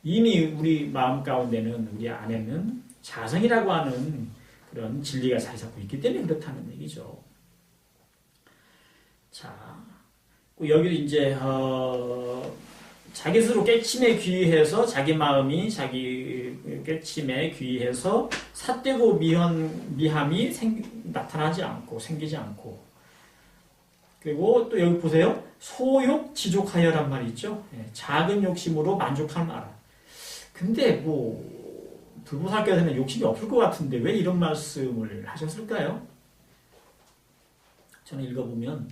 이미 우리 마음 가운데는 우리 안에는 자성이라고 하는 그런 진리가 자리 잡고 있기 때문에 그렇다는 얘기죠. 자, 여기도 이제 자기 스스로 깨침에 귀의해서 자기 마음이 자기 깨침에 귀의해서 삿되고 미함이 나타나지 않고 생기지 않고 그리고 또 여기 보세요. 소욕 지족하여란 말이 있죠. 작은 욕심으로 만족하는 알아. 근데 뭐 불보살께서는 욕심이 없을 것 같은데 왜 이런 말씀을 하셨을까요? 저는 읽어보면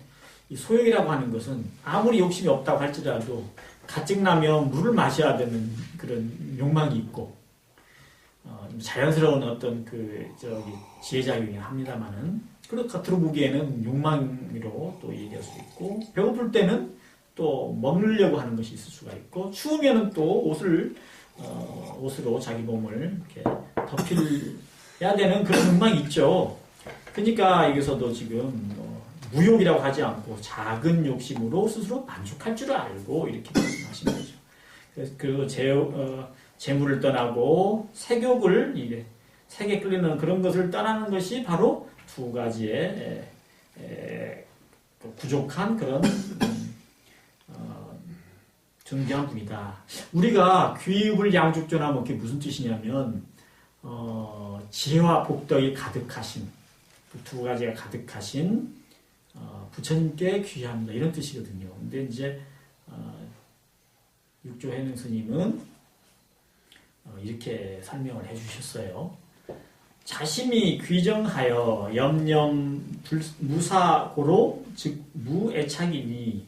이 소욕이라고 하는 것은 아무리 욕심이 없다고 할지라도 가증나면 물을 마셔야 되는 그런 욕망이 있고 자연스러운 어떤 지혜작용이 합니다만은 그렇게 겉으로 보기에는 욕망으로 또 얘기할 수 있고 배고플 때는 또 먹으려고 하는 것이 있을 수가 있고 추우면은 또 옷으로 자기 몸을 이렇게 덮여야 되는 그런 욕망이 있죠. 그러니까 여기서도 지금 무욕이라고 하지 않고 작은 욕심으로 스스로 만족할 줄 알고 이렇게 말씀하신 거죠. 그래서 재물을 떠나고 색욕을 색에 끌리는 그런 것을 떠나는 것이 바로 두 가지의 부족한 그런 정교한 분이다. 우리가 귀의불 양족존하면 그게 무슨 뜻이냐면 지혜와 복덕이 가득하신 그 두 가지가 가득하신 부처님께 귀의합니다. 이런 뜻이거든요. 근데 이제 육조 해능 스님은 이렇게 설명을 해주셨어요. 자심이 귀정하여 염념 무사고로 즉 무애착이니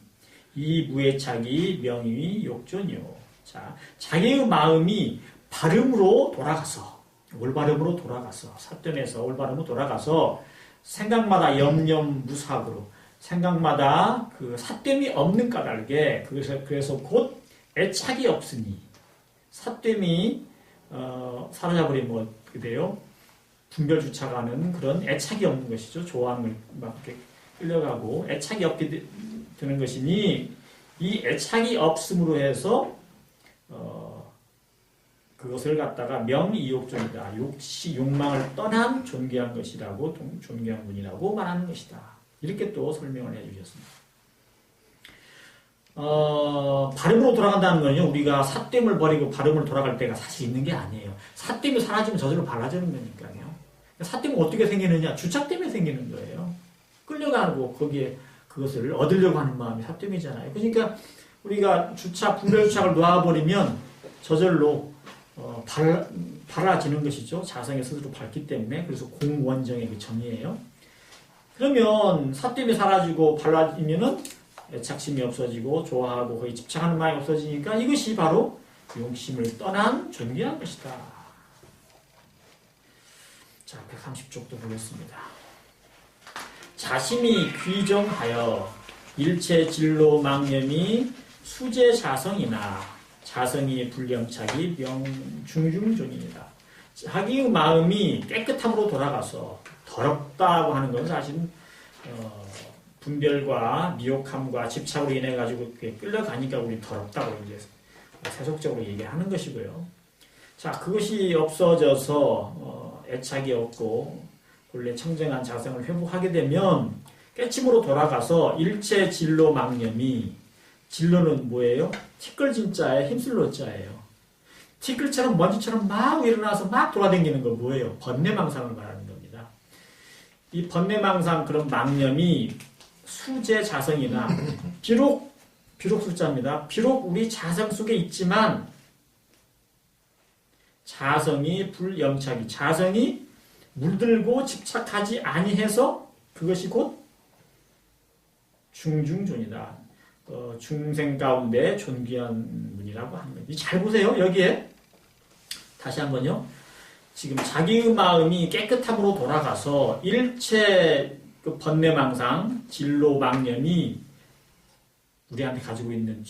이 무애착이 명의 욕존이요. 자, 자기의 마음이 발음으로 돌아가서 올바름으로 돌아가서 삿됨에서 올바름으로 돌아가서 생각마다 염념 무사고로 생각마다 그 삿됨이 없는 까닭에 그래서 곧 애착이 없으니 삿됨이 사로잡으리 뭐 그래요. 분별주차가는 그런 애착이 없는 것이죠. 좋아함을 막 이렇게 끌려가고 애착이 없게 되는 것이니 이 애착이 없음으로 해서 그것을 갖다가 명이욕존이다. 욕망을 떠난 존귀한 것이라고 존귀한 분이라고 말하는 것이다. 이렇게 또 설명을 해주셨습니다. 발음으로 돌아간다는 건요. 우리가 삿됨을 버리고 발음으로 돌아갈 때가 사실 있는 게 아니에요. 삿됨이 사라지면 저절로 발라지는 거니까요. 삿됨은 어떻게 생기느냐? 주착 때문에 생기는 거예요. 끌려가고 거기에 그것을 얻으려고 하는 마음이 삿됨이잖아요. 그러니까 우리가 분별주착을 놓아버리면 저절로 밝아지는 것이죠. 자성의 스스로 밝기 때문에. 그래서 공원정의 그 정의예요. 그러면 사땜이 사라지고 발라지면은 애착심이 없어지고 좋아하고 거기 집착하는 마음이 없어지니까 이것이 바로 용심을 떠난 존귀한 것이다. 자, 130쪽도 보겠습니다. 자심이 귀정하여 일체 진로 망념이 수제 자성이나 자성이 불영착이 명중중존입니다. 자기의 마음이 깨끗함으로 돌아가서 더럽다고 하는 건 사실은 분별과 미혹함과 집착으로 인해 가지고 끌려가니까 우리 더럽다고 이제 세속적으로 얘기하는 것이고요. 자, 그것이 없어져서 애착이 없고 본래 청정한 자성을 회복하게 되면 깨침으로 돌아가서 일체 진로 망념이, 진로는 뭐예요? 티끌진자에 힘쓸 자예요. 티끌처럼 먼지처럼 막 일어나서 막 돌아다니는 거 뭐예요? 번뇌망상을 말하는 겁니다. 이 번뇌망상 그런 망념이 수제 자성이나 비록 숫자입니다. 비록 우리 자성 속에 있지만 자성이 불영착이, 자성이 물들고 집착하지 아니해서 그것이 곧 중중존이다. 중생 가운데 존귀한 분이라고 하는 거예요. 잘 보세요. 여기에 다시 한번요. 지금 자기의 마음이 깨끗함으로 돌아가서 일체 그 번뇌망상, 진로망념이 우리가 가지고 있는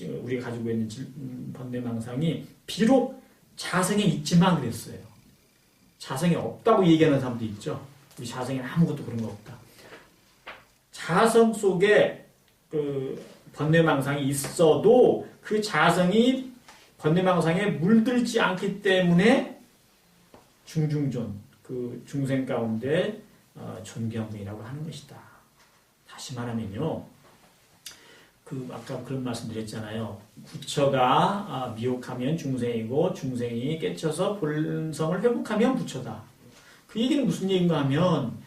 번뇌망상이 비록 자성에 있지만 그랬어요. 자성이 없다고 얘기하는 사람도 있죠. 우리 자성에는 아무것도 그런 거 없다. 자성 속에 그 번뇌망상이 있어도 그 자성이 번뇌망상에 물들지 않기 때문에 중중존, 그 중생 가운데 존귀한 분이라고 하는 것이다. 다시 말하면요. 아까 그런 말씀 드렸잖아요. 부처가 미혹하면 중생이고 중생이 깨쳐서 본성을 회복하면 부처다. 그 얘기는 무슨 얘기인가 하면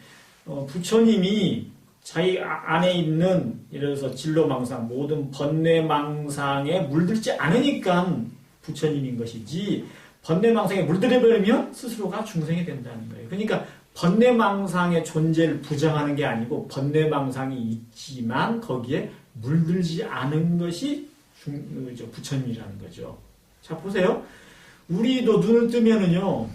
부처님이 자기 안에 있는 예를 들어서 진로망상, 모든 번뇌망상에 물들지 않으니까 부처님인 것이지 번뇌망상에 물들어버리면 스스로가 중생이 된다는 거예요. 그러니까 번뇌망상의 존재를 부정하는 게 아니고 번뇌망상이 있지만 거기에 물들지 않은 것이 부처님이라는 거죠. 자, 보세요. 우리도 눈을 뜨면은요,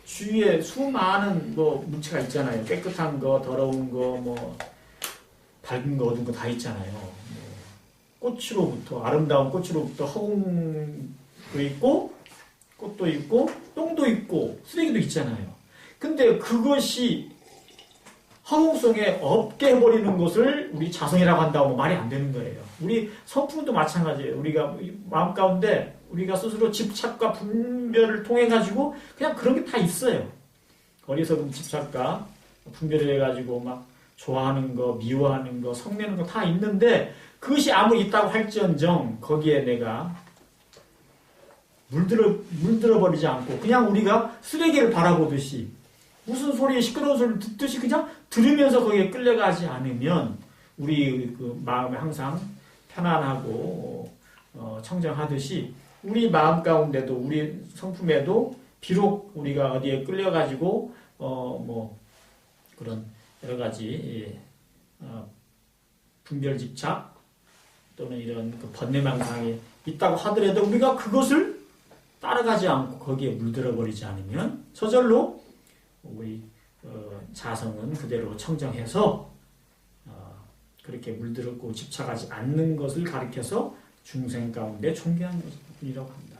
주위에 수많은 물체가 있잖아요. 깨끗한 거, 더러운 거, 밝은 거, 어두운 거 다 있잖아요. 꽃으로부터, 아름다운 꽃으로부터 허공도 있고, 꽃도 있고, 똥도 있고, 쓰레기도 있잖아요. 근데 그것이 허공 속에 없게 해버리는 것을 우리 자성이라고 한다고 말이 안 되는 거예요. 우리 성품도 마찬가지예요. 우리가 마음 가운데 우리가 스스로 집착과 분별을 통해 가지고 그냥 그런 게 다 있어요. 어리석은 집착과 분별을 해가지고 막 좋아하는 거, 미워하는 거, 성내는 거 다 있는데 그것이 아무리 있다고 할지언정 거기에 내가 물들어 버리지 않고 그냥 우리가 쓰레기를 바라보듯이 무슨 소리, 시끄러운 소리를 듣듯이 그냥 들으면서 거기에 끌려가지 않으면 우리 그 마음에 항상 편안하고 청정하듯이 우리 마음 가운데도 우리 성품에도 비록 우리가 어디에 끌려가지고 그런 여러 가지 분별 집착 또는 이런 그 번뇌망상이 있다고 하더라도 우리가 그것을 따라가지 않고 거기에 물들어 버리지 않으면 저절로 우리 자성은 그대로 청정해서 그렇게 물들었고 집착하지 않는 것을 가리켜서 중생 가운데 존귀한 것이라고 합니다.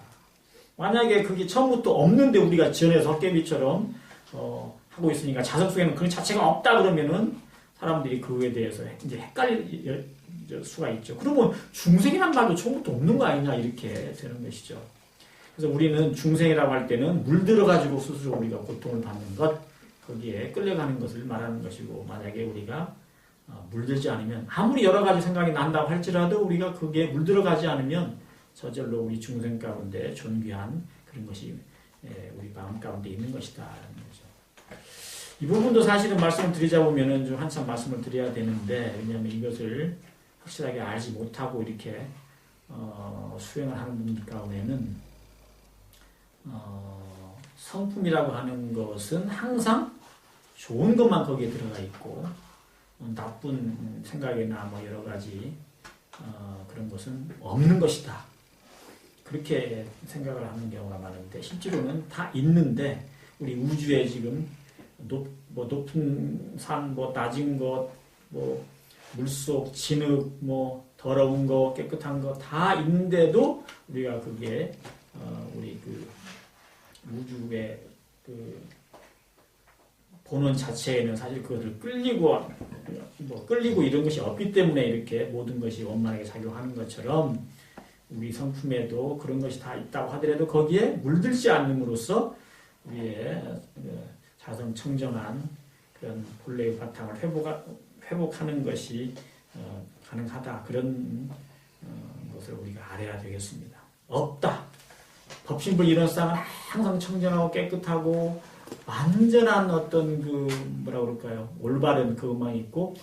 만약에 그게 처음부터 없는데 우리가 지연해서 헛개비처럼 하고 있으니까 자성 속에는 그 자체가 없다 그러면은 사람들이 그거에 대해서 이제 헷갈릴 수가 있죠. 그러면 중생이란 말도 처음부터 없는 거 아니냐 이렇게 되는 것이죠. 그래서 우리는 중생이라고 할 때는 물들어가지고 스스로 우리가 고통을 받는 것, 거기에 끌려가는 것을 말하는 것이고, 만약에 우리가 물들지 않으면, 아무리 여러 가지 생각이 난다고 할지라도 우리가 거기에 물들어가지 않으면 저절로 우리 중생 가운데 존귀한 그런 것이 우리 마음 가운데 있는 것이다. 라는 거죠. 이 부분도 사실은 말씀을 드리자 보면은 좀 한참 말씀을 드려야 되는데, 왜냐하면 이것을 확실하게 알지 못하고 이렇게 수행을 하는 분들 가운데는 성품이라고 하는 것은 항상 좋은 것만 거기에 들어가 있고 나쁜 생각이나 뭐 여러 가지 그런 것은 없는 것이다. 그렇게 생각을 하는 경우가 많은데 실제로는 다 있는데 우리 우주에 지금 높은 산, 뭐 낮은 것, 뭐 물속, 진흙, 뭐 더러운 거, 깨끗한 거 다 있는데도 우리가 그게 우리 그 우주의 그 본원 자체에는 사실 그것을 끌리고 이런 것이 없기 때문에 이렇게 모든 것이 원만하게 작용하는 것처럼 우리 성품에도 그런 것이 다 있다고 하더라도 거기에 물들지 않음으로써 우리의 자성 청정한 그런 본래의 바탕을 회복하는 것이 가능하다. 그런 것을 우리가 알아야 되겠습니다. 없다. 법신불 이런 쌍은 항상 청정하고 깨끗하고 완전한 어떤 그 뭐라 그럴까요? 올바른 그 음악이 있고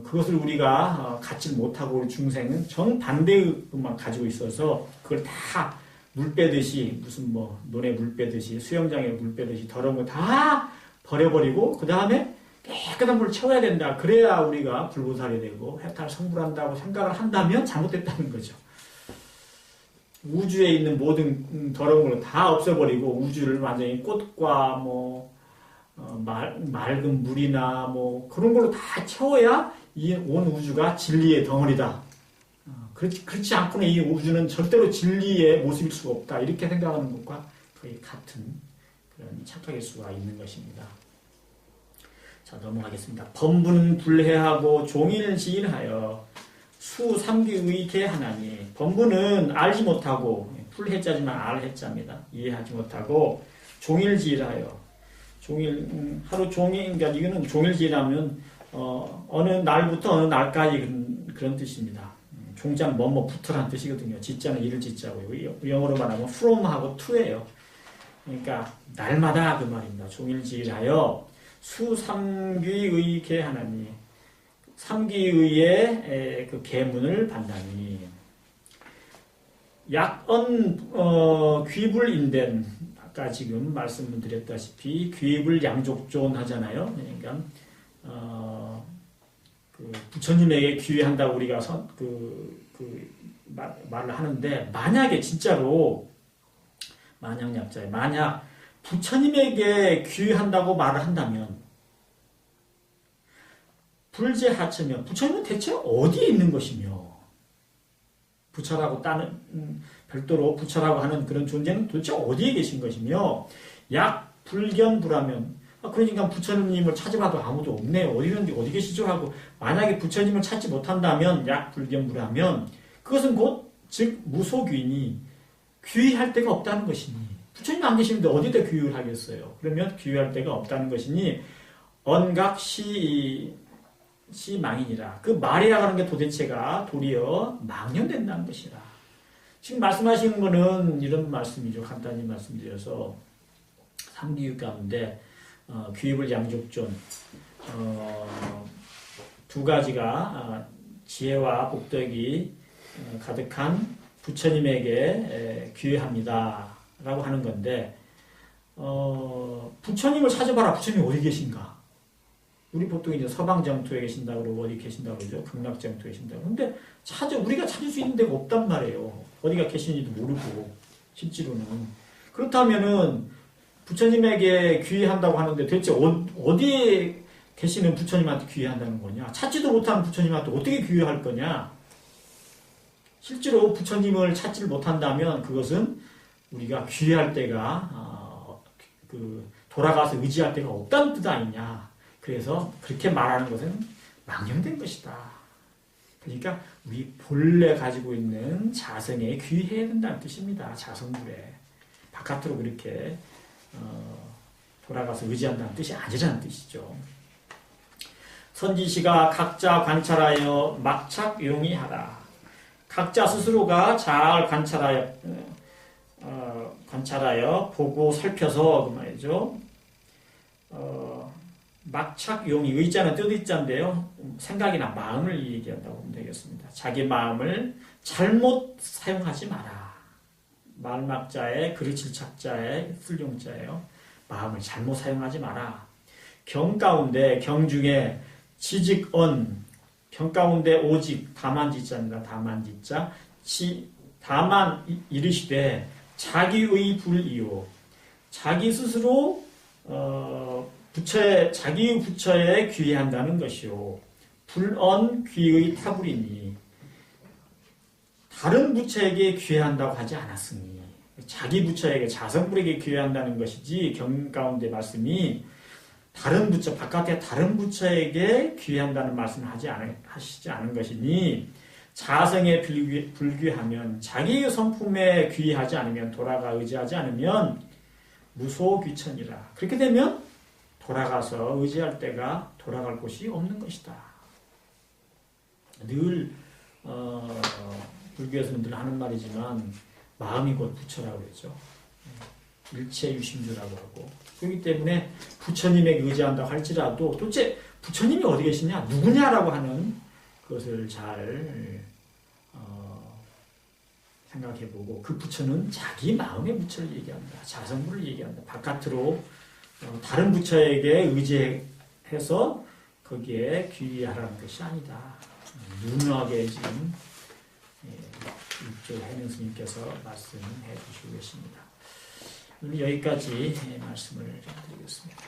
그것을 우리가 갖지 못하고 우리 중생은 정반대의 음악 가지고 있어서 그걸 다 물 빼듯이 무슨 뭐 논에 물 빼듯이 수영장에 물 빼듯이 더러운 거 다 버려버리고 그 다음에 깨끗한 물을 채워야 된다. 그래야 우리가 불보살이 되고 해탈 성불한다고 생각을 한다면 잘못됐다는 거죠. 우주에 있는 모든 더러운 걸 다 없애버리고 우주를 완전히 꽃과 뭐 맑은 물이나 뭐 그런 걸로 다 채워야 이 온 우주가 진리의 덩어리다. 그렇지 않고는 이 우주는 절대로 진리의 모습일 수가 없다. 이렇게 생각하는 것과 거의 같은 그런 착각일 수가 있는 것입니다. 자, 넘어가겠습니다. 범부는 불해하고 종일지일하여 수삼귀의계 하나니. 범부는 알지 못하고 풀해자지만 알해자입니다. 이해하지 못하고 종일지일하여 하루 종일, 그러니까 이거는 종일지일하면 어느 날부터 어느 날까지 그런 뜻입니다. 종자는 뭐뭐 부터란 뜻이거든요. 지자는 이를 지자고요. 영어로 말하면 from하고 to예요. 그러니까 날마다 그 말입니다. 종일지일하여 수삼귀의 계 하나니. 삼귀의의 그 계문을 반다니. 귀불인된 아까 지금 말씀을 드렸다시피 귀불 양족존 하잖아요. 그러니까 그 부처님에게 귀의한다고 우리가 말을 하는데 만약에 진짜로 만약 부처님에게 귀의한다고 말을 한다면 불제하처면 부처님은 대체 어디에 있는 것이며 부처라고 별도로 부처라고 하는 그런 존재는 도대체 어디에 계신 것이며 불견불하면 그러니까 부처님을 찾아봐도 아무도 없네요. 어디 계시죠? 하고 만약에 부처님을 찾지 못한다면 불견불하면 그것은 즉 무소귀니 귀의할 데가 없다는 것이니 부처님 안 계시는데 어디다 귀의를 하겠어요? 그러면 귀의할 데가 없다는 것이니 언각시망이니라. 그 말이라고 하는 게 도대체가 도리어 망연된다는 것이라. 지금 말씀하시는 거는 이런 말씀이죠. 간단히 말씀드려서 삼귀의 가운데 귀불 양족존 두 가지가 지혜와 복덕이 가득한 부처님에게 귀의합니다 라고 하는 건데 부처님을 찾아봐라. 부처님이 어디 계신가? 우리 보통 이제 서방정토에 계신다고 그러고 어디 계신다고 그러죠. 극락정토에 계신다고. 근데 우리가 찾을 수 있는 데가 없단 말이에요. 어디가 계시는지도 모르고 실제로는. 그렇다면은 부처님에게 귀의한다고 하는데 대체 어디에 계시는 부처님한테 귀의한다는 거냐? 찾지도 못하는 부처님한테 어떻게 귀의할 거냐? 실제로 부처님을 찾지를 못한다면 그것은 우리가 귀의할 때가 돌아가서 의지할 데가 없다는 뜻 아니냐? 그래서 그렇게 말하는 것은 망령된 것이다. 그러니까 우리 본래 가지고 있는 자성에 귀의해야 된다는 뜻입니다. 자성불에. 바깥으로 그렇게 돌아가서 의지한다는 뜻이 아니라는 뜻이죠. 선지시가 각자 관찰하여 막착용이하라. 각자 스스로가 잘 관찰하여 보고 살펴서 그 말이죠. 막착용이 의자는 뜻의자인데요. 생각이나 마음을 얘기한다고 보면 되겠습니다. 자기 마음을 잘못 사용하지 마라. 말막자에 그르칠 착자에 쓸용자예요. 마음을 잘못 사용하지 마라. 경 가운데 경 중에 지직언 병 가운데 오직 다만지자입니다. 다만지자 다만 이르시되 자기의 불이요 자기 스스로 자기의 부처에 귀의한다는 것이요 불언 귀의 타불이니 다른 부처에게 귀의한다고 하지 않았으니 자기 부처에게 자성불에게 귀의한다는 것이지 경 가운데 말씀이 다른 부처 바깥에 다른 부처에게 귀의한다는 말씀을 하시지 않은 것이니 자성에 불귀하면 자기의 성품에 귀의하지 않으면 돌아가 의지하지 않으면 무소귀천이라. 그렇게 되면 돌아가서 의지할 때가 돌아갈 곳이 없는 것이다. 늘 불교에서는 늘 하는 말이지만 마음이 곧 부처라고 그러죠. 일체 유심주라고 하고 그렇기 때문에 부처님에게 의지한다고 할지라도 도대체 부처님이 어디 계시냐 누구냐라고 하는 그것을 잘 생각해보고 그 부처는 자기 마음의 부처를 얘기한다. 자성부를 얘기한다. 바깥으로 다른 부처에게 의지해서 거기에 귀의하라는 것이 아니다. 유명하게 지금 이쪽 해명 스님께서 말씀해 주시고 계십니다. 오늘 여기까지 말씀을 드리겠습니다.